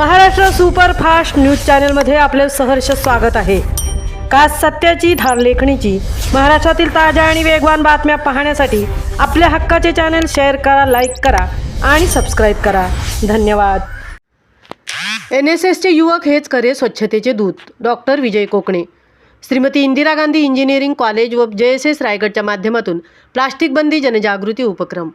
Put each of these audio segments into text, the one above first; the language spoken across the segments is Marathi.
महाराष्ट्र सुपरफास्ट न्यूज चॅनलमध्ये आपले सहर्ष स्वागत आहे। का सत्याची धार लेखणीची महाराष्ट्रातील ताज्या आणि वेगवान बातम्या पाहण्यासाठी आपल्या हक्काचे चॅनल शेअर करा, लाईक करा आणि सबस्क्राईब करा। धन्यवाद। NSSचे युवक हेच खरे स्वच्छतेचे दूत। डॉक्टर विजय कोकणे। श्रीमती इंदिरा गांधी इंजिनिअरिंग कॉलेज व JSS रायगडच्या माध्यमातून प्लास्टिक बंदी जनजागृती उपक्रम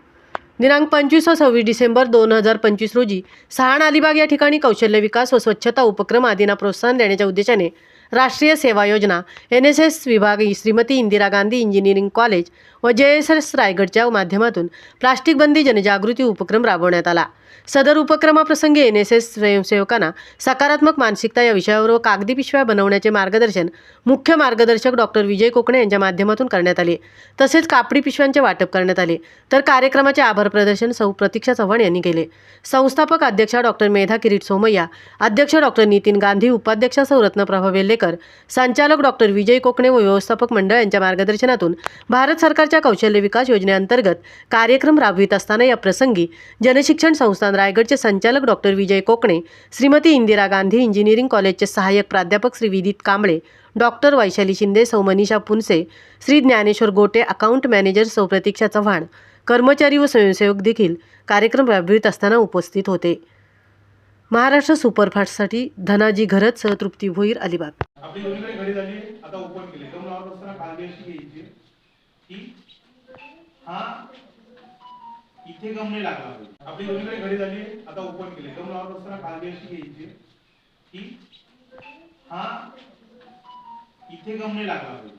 दिनांक 25 व 26 डिसेंबर 2025 रोजी सहाण अलिबाग या ठिकाणी कौशल्य विकास व स्वच्छता उपक्रम आदींना प्रोत्साहन देण्याच्या उद्देशाने राष्ट्रीय सेवा योजना NSS विभाग श्रीमती इंदिरा गांधी इंजिनिअरिंग कॉलेज व JSS रायगडच्या माध्यमातून प्लास्टिक बंदी जनजागृती उपक्रम राबवण्यात आला। सदर उपक्रमाप्रसंगी NSS स्वयंसेवकांना सकारात्मक मानसिकता या विषयावर व कागदी पिशव्या बनवण्याचे मार्गदर्शन मुख्य मार्गदर्शक डॉक्टर विजय कोकणे यांच्या माध्यमातून करण्यात आले। तसेच कापडी पिशव्यांचे वाटप करण्यात आले। तर कार्यक्रमाचे आभार प्रदर्शन सौ प्रतीक्षा चव्हाण यांनी केले। संस्थापक अध्यक्षा डॉक्टर मेधा किरीट सोमय्या, अध्यक्ष डॉक्टर नितीन गांधी, उपाध्यक्षा सौ रत्नप्रभा वेल्लेकर, संचालक डॉक्टर विजय कोकणे व व्यवस्थापक मंडळ यांच्या मार्गदर्शनातून भारत सरकारच्या कौशल्य विकास योजनेअंतर्गत कार्यक्रम राबवित असताना या प्रसंगी जनशिक्षण संस्थान रायगडचे संचालक डॉक्टर विजय कोकणे, श्रीमती इंदिरा गांधी इंजिनिअरिंग कॉलेजचे सहाय्यक प्राध्यापक श्री विदित कांबळे, डॉक्टर वैशाली शिंदे, सौ मनीषा पुनसे, श्री ज्ञानेश्वर गोटे, अकाउंट मॅनेजर सौ प्रतीक्षा चव्हाण, कर्मचारी व स्वयंसेवक देखील कार्यक्रम राबवित असताना उपस्थित होते। महाराष्ट्र सुपरफास्टसाठी धनाजी घरत सह तृप्ती भोईर, अलिबाग। आपली दोन्हीकडे घडी झाली, आता ओपन केले। दम लावत असताना काळजी अशी घ्यायची की हा इथे गम नाही लागला पाहिजे। आपली दोन्हीकडे घडी झाली, आता ओपन केले। दम लावत असताना काळजी अशी घ्यायची की हा इथे गम नाही लागला पाहिजे।